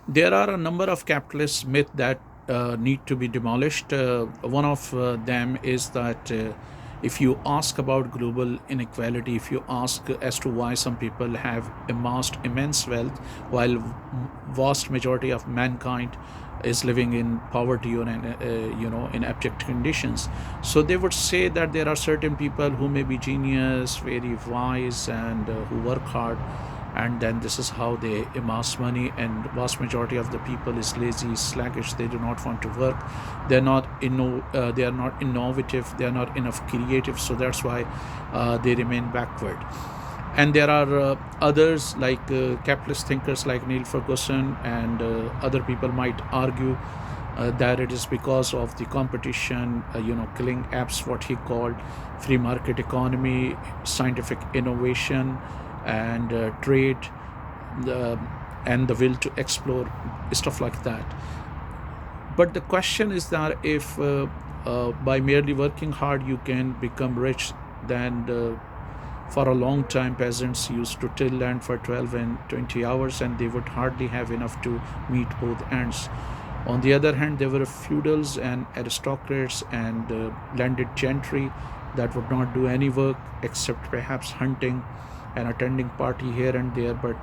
There are a number of capitalist myths that need to be demolished. One of them is that if you ask about global inequality, if you ask as to why some people have amassed immense wealth while vast majority of mankind is living in poverty or in abject conditions, so they would say that there are certain people who may be genius, very wise, and who work hard, and then this is how they amass money, and vast majority of the people is lazy, sluggish, they do not want to work, they are not innovative, they are not enough creative, so that's why they remain backward. And there are others like capitalist thinkers like Neil Ferguson and other people might argue that it is because of the competition, killing apps, what he called free market economy, scientific innovation, and trade, the, and the will to explore, stuff like that. But the question is that if by merely working hard you can become rich, then for a long time peasants used to till land for 12 and 20 hours and they would hardly have enough to meet both ends. On the other hand, there were feudals and aristocrats and landed gentry that would not do any work except perhaps hunting and attending party here and there, but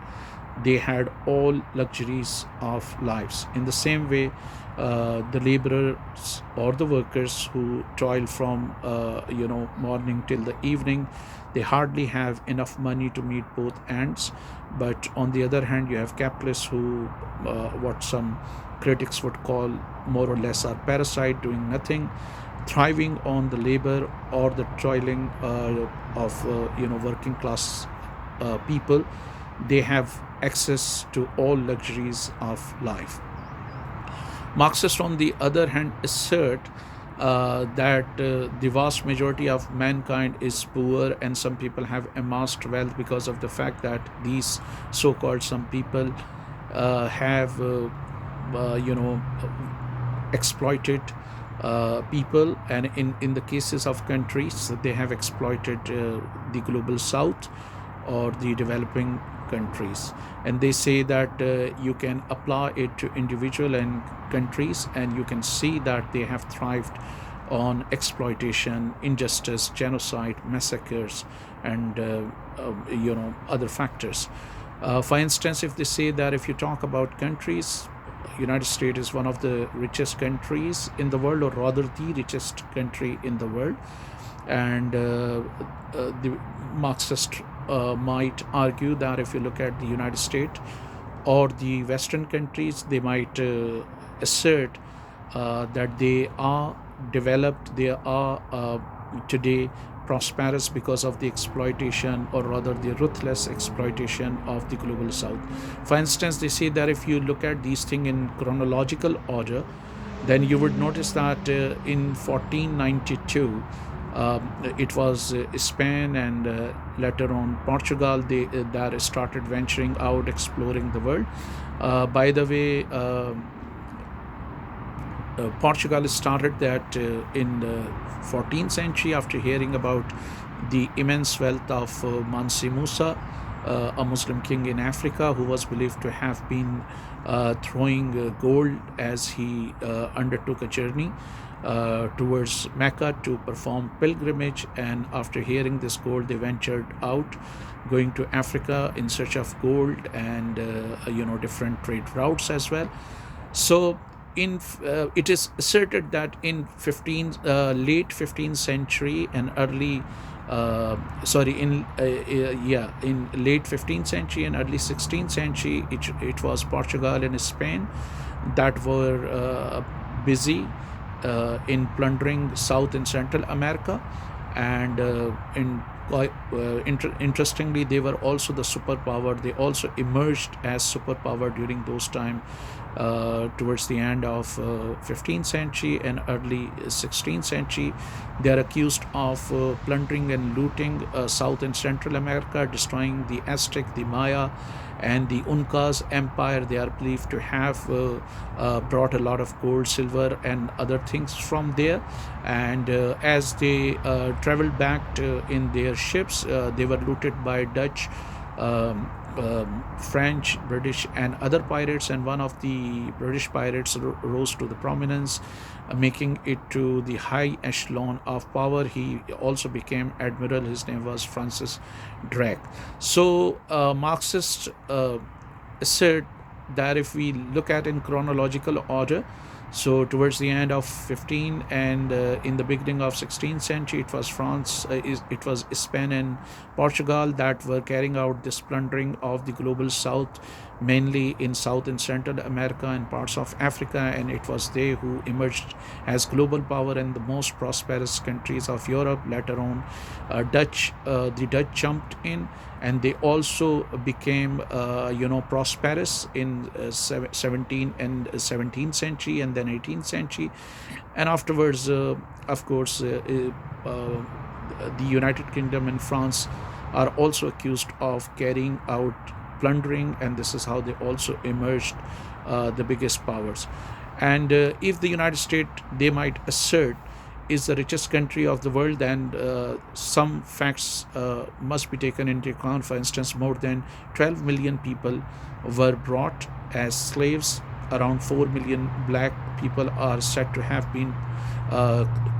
they had all luxuries of lives. In the same way, the laborers or the workers who toil from morning till the evening, they hardly have enough money to meet both ends. But on the other hand, you have capitalists who, what some critics would call more or less are parasite, doing nothing, thriving on the labor or the toiling of working class people. They have access to all luxuries of life. Marxists, on the other hand, assert that the vast majority of mankind is poor, and some people have amassed wealth because of the fact that these so-called some people have exploited people, and in the cases of countries, they have exploited the global south or the developing countries. And they say that you can apply it to individual and countries, and you can see that they have thrived on exploitation, injustice, genocide, massacres, and other factors. For instance, if they say that if you talk about countries, United States is one of the richest countries in the world, or rather the richest country in the world, and the Marxist might argue that if you look at the United States or the Western countries, they might assert that they are developed, they are today prosperous because of the exploitation, or rather the ruthless exploitation of the global south. For instance, they say that if you look at these things in chronological order, then you would notice that in 1492 it was Spain and later on Portugal, that started venturing out, exploring the world. By the way, Portugal started that in the 14th century after hearing about the immense wealth of Mansi Musa, a Muslim king in Africa who was believed to have been throwing gold as he undertook a journey towards Mecca to perform pilgrimage. And after hearing this gold, they ventured out, going to Africa in search of gold and different trade routes as well. So it is asserted that in late 15th century and early in late 15th century and early 16th century, it was Portugal and Spain that were busy in plundering South and Central America, and interestingly, they were also the superpower. They also emerged as superpower during those time, towards the end of 15th century and early 16th century. They are accused of plundering and looting South and Central America, destroying the Aztec, the Maya, and the Uncas Empire. They are believed to have brought a lot of gold, silver, and other things from there. And as they traveled back in their ships, they were looted by Dutch French, British, and other pirates, and one of the British pirates rose to the prominence, making it to the high echelon of power. He also became admiral. His name was Francis Drake. So Marxists assert that if we look at in chronological order, so towards the end of 15 and in the beginning of 16th century, it was France, it was Spain and Portugal that were carrying out this plundering of the global south, mainly in South and Central America and parts of Africa, and it was they who emerged as global power and the most prosperous countries of Europe. Later on, the Dutch jumped in, and they also became prosperous in 17 and 17th century and then 18th century, and afterwards of course the United Kingdom and France are also accused of carrying out plundering, and this is how they also emerged the biggest powers. And if the United States, they might assert, is the richest country of the world, and some facts must be taken into account. For instance, more than 12 million people were brought as slaves. Around 4 million black people are said to have been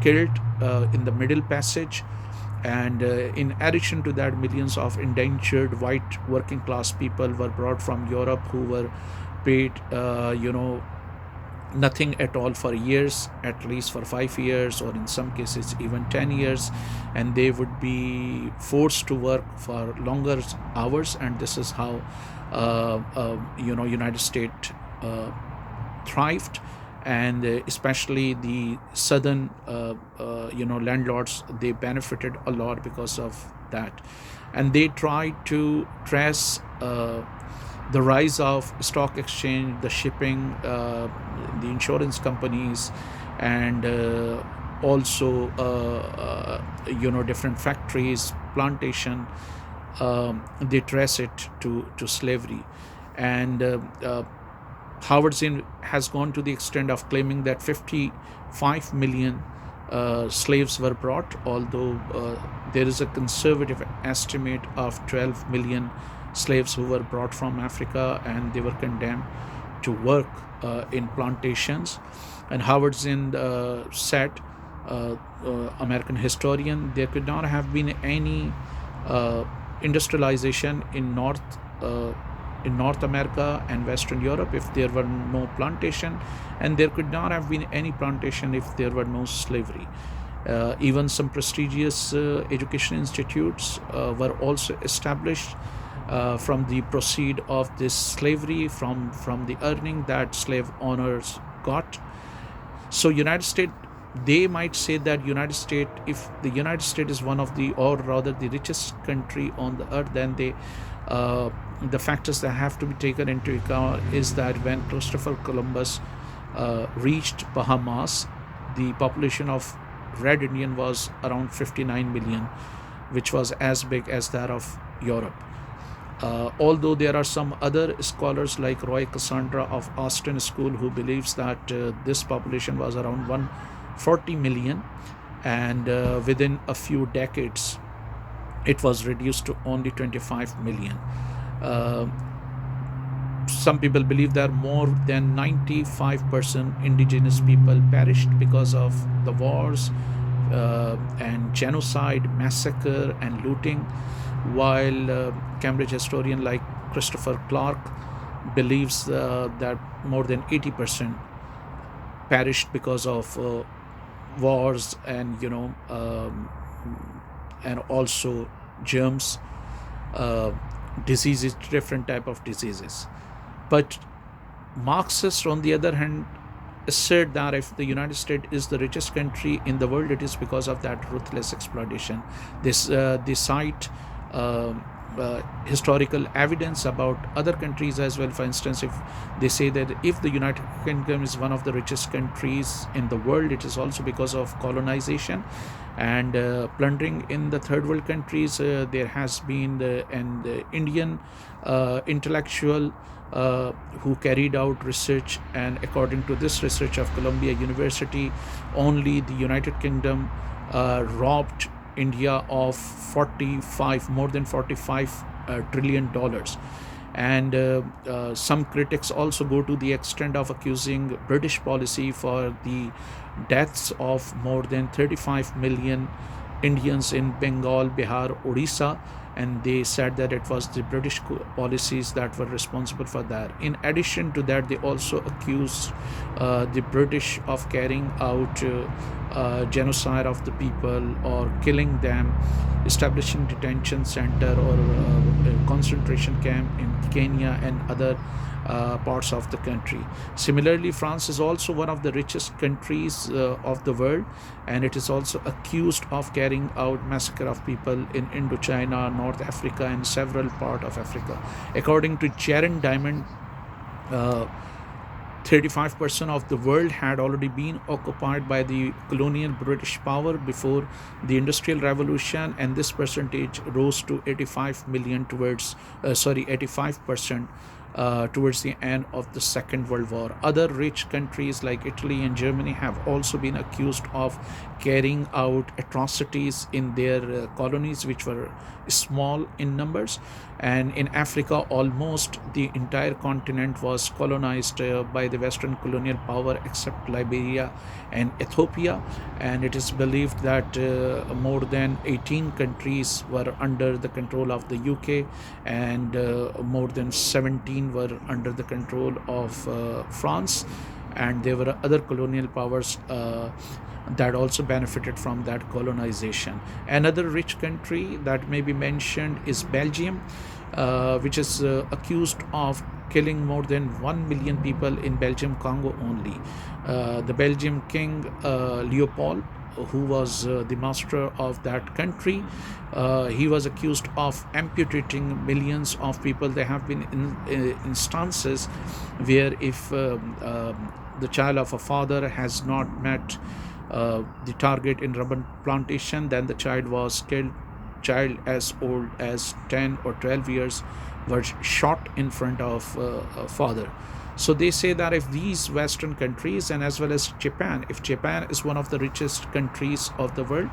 killed in the Middle Passage. And in addition to that, millions of indentured white working class people were brought from Europe, who were paid nothing at all for years, at least for 5 years, or in some cases even 10 years, and they would be forced to work for longer hours. And this is how United States thrived, and especially the southern landlords, they benefited a lot because of that. And they tried to trace the rise of stock exchange, the shipping, the insurance companies, and also different factories, plantation. They trace it to slavery. And Howard Zinn has gone to the extent of claiming that 55 million slaves were brought, although there is a conservative estimate of 12 million slaves who were brought from Africa, and they were condemned to work in plantations. And Howard Zinn said, American historian, there could not have been any industrialization in North America and Western Europe if there were no plantation, and there could not have been any plantation if there were no slavery. Even some prestigious education institutes were also established from the proceed of this slavery, from the earning that slave owners got. So United States, they might say that United States, if the United States is one of the, or rather the richest country on the earth, then the factors that have to be taken into account is that when Christopher Columbus reached Bahamas, the population of Red Indian was around 59 million, which was as big as that of Europe. Although there are some other scholars like Roy Cassandra of Austin School who believes that this population was around 140 million, and within a few decades it was reduced to only 25 million. Some people believe that more than 95% indigenous people perished because of the wars and genocide, massacre, and looting, while Cambridge historian like Christopher Clark believes that more than 80% perished because of wars and and also germs, diseases, different type of diseases. But Marxists, on the other hand, assert that if the United States is the richest country in the world, it is because of that ruthless exploitation. They cite historical evidence about other countries as well. For instance, if they say that if the United Kingdom is one of the richest countries in the world, it is also because of colonization and plundering in the third world countries. There has been an Indian intellectual who carried out research, and according to this research of Columbia University, only the United Kingdom robbed India of more than $45 trillion. And some critics also go to the extent of accusing British policy for the deaths of more than 35 million Indians in Bengal, Bihar, Odisha, and they said that it was the British policies that were responsible for that. In addition to that, they also accused the British of carrying out genocide of the people or killing them, establishing detention center or concentration camp in Kenya and other parts of the country. Similarly, France is also one of the richest countries of the world, and it is also accused of carrying out massacre of people in Indochina, North Africa, and several parts of Africa. According to Jaron Diamond, uh, 35% of the world had already been occupied by the colonial British power before the Industrial Revolution, and this percentage rose to 85 million towards, 85% towards the end of the Second World War. Other rich countries like Italy and Germany have also been accused of carrying out atrocities in their colonies, which were small in numbers. And in Africa, almost the entire continent was colonized by the Western colonial power except Liberia and Ethiopia. And it is believed that more than 18 countries were under the control of the UK, and more than 17 were under the control of France. And there were other colonial powers that also benefited from that colonization. Another rich country that may be mentioned is Belgium, which is accused of killing more than 1 million people in Belgium, Congo only. The Belgian king Leopold, who was the master of that country, he was accused of amputating millions of people. There have been instances where if the child of a father has not met the target in rubber plantation, then the child was killed. Child as old as 10 or 12 years was shot in front of a father. So they say that if these Western countries, and as well as Japan, if Japan is one of the richest countries of the world,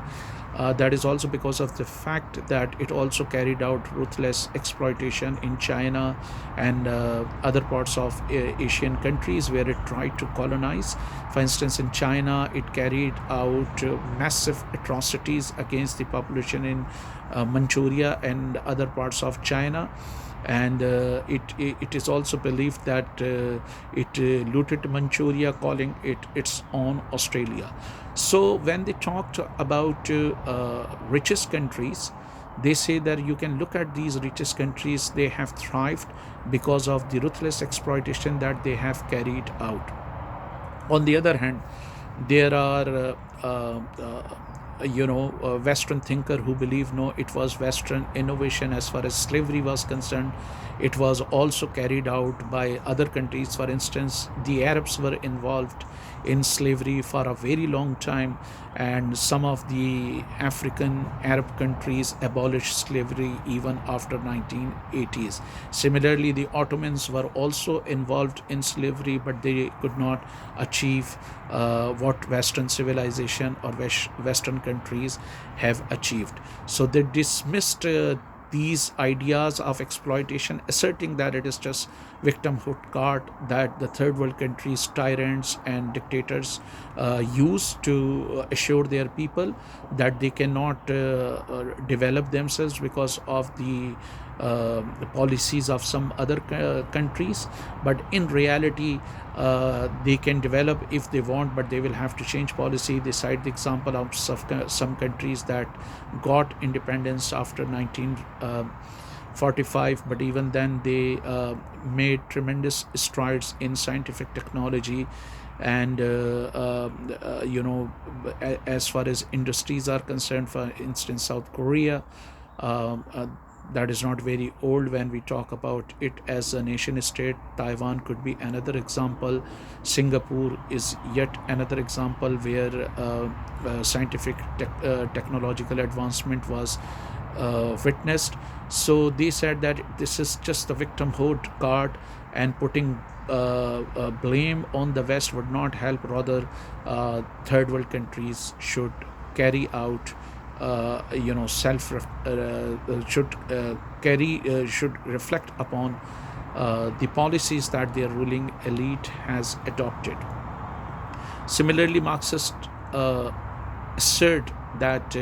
that is also because of the fact that it also carried out ruthless exploitation in China and other parts of Asian countries where it tried to colonize. For instance, in China, it carried out massive atrocities against the population in Manchuria and other parts of China. And it is also believed that it looted Manchuria, calling it its own Australia. So when they talked about richest countries, they say that you can look at these richest countries, they have thrived because of the ruthless exploitation that they have carried out. On the other hand, there are Western thinker who believe no, it was Western innovation as far as slavery was concerned. It was also carried out by other countries. For instance, the Arabs were involved in slavery for a very long time, and some of the African Arab countries abolished slavery even after 1980s. Similarly, the Ottomans were also involved in slavery, but they could not achieve what Western civilization or Western countries have achieved. So they dismissed these ideas of exploitation, asserting that it is just victimhood card that the third world countries, tyrants and dictators use to assure their people that they cannot develop themselves because of the policies of some other countries. But in reality, they can develop if they want, but they will have to change policy. They cite the example of some countries that got independence after 1945, but even then they made tremendous strides in scientific technology. And as far as industries are concerned, for instance, South Korea, um, uh, that is not very old when we talk about it as a nation state. Taiwan could be another example. Singapore is yet another example where scientific technological advancement was witnessed. So they said that this is just the victimhood card, and putting blame on the West would not help. Rather, third world countries should carry out self should should reflect upon the policies that their ruling elite has adopted. Similarly, Marxists assert that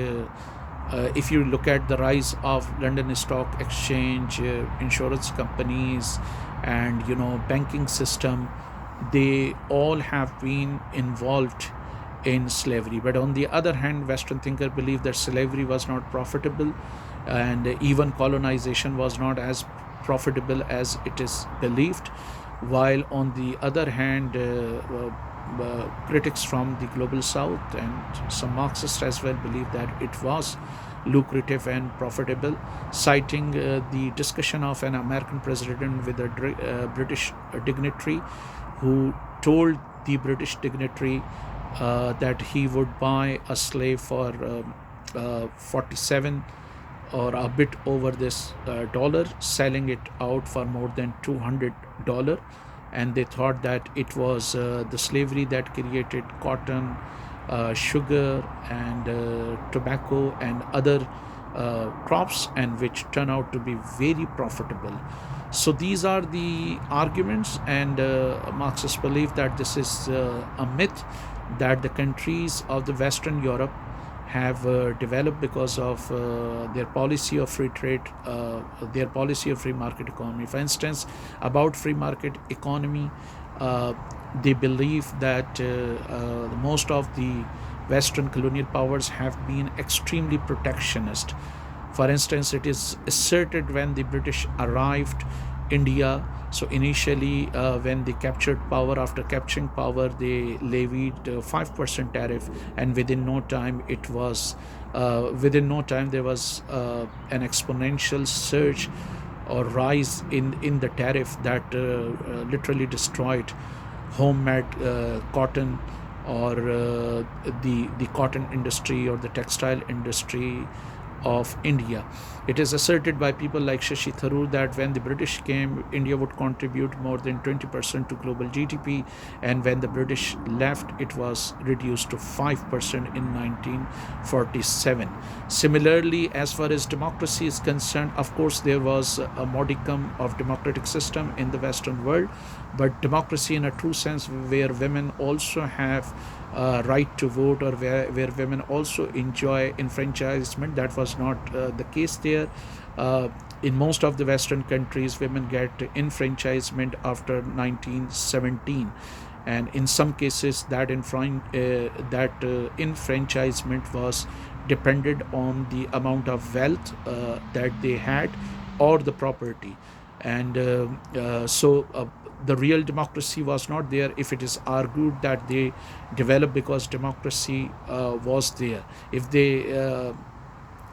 if you look at the rise of London Stock Exchange, insurance companies, and banking system, they all have been involved in slavery. But on the other hand, Western thinkers believe that slavery was not profitable, and even colonization was not as profitable as it is believed. While on the other hand, critics from the global south and some Marxists as well believe that it was lucrative and profitable, citing the discussion of an American president with a British dignitary who told the British dignitary that he would buy a slave for 47 or a bit over this dollar, selling it out for more than $200. And they thought that it was the slavery that created cotton, sugar, and tobacco and other crops, and which turn out to be very profitable. So these are the arguments, and Marxists believe that this is a myth that the countries of the Western Europe have developed because of their policy of free trade, their policy of free market economy. For instance, about free market economy, they believe that most of the Western colonial powers have been extremely protectionist. For instance, it is asserted when the British arrived India, so initially when they captured power, after capturing power, they levied 5% tariff, and within no time there was an exponential surge or rise in the tariff that literally destroyed homemade cotton, or the cotton industry or the textile industry of India. It is asserted by people like Shashi Tharoor that when the British came, India would contribute more than 20% to global GDP, and when the British left, it was reduced to 5% in 1947. Similarly, as far as democracy is concerned, of course, there was a modicum of democratic system in the Western world, but democracy in a true sense, where women also have right to vote, or where women also enjoy enfranchisement, that was not the case there. In most of the Western countries, women get enfranchisement after 1917, and in some cases that enfranchisement was depended on the amount of wealth that they had, or the property. And the real democracy was not there if it is argued that they developed because democracy was there. If they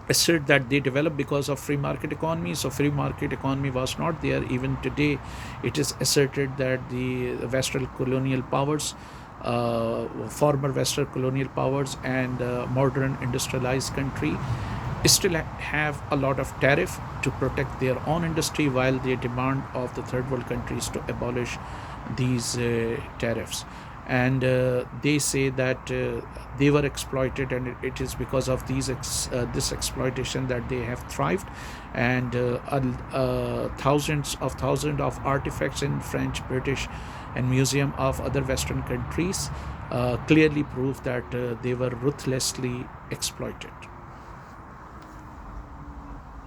assert that they developed because of free market economy, so free market economy was not there. Even today, it is asserted that the Western colonial powers, former Western colonial powers, and modern industrialized country still have a lot of tariff to protect their own industry, while they demand of the third world countries to abolish these tariffs. And they say that they were exploited, and it is because of this exploitation that they have thrived. And thousands of artifacts in French, British, and museum of other Western countries clearly prove that they were ruthlessly exploited.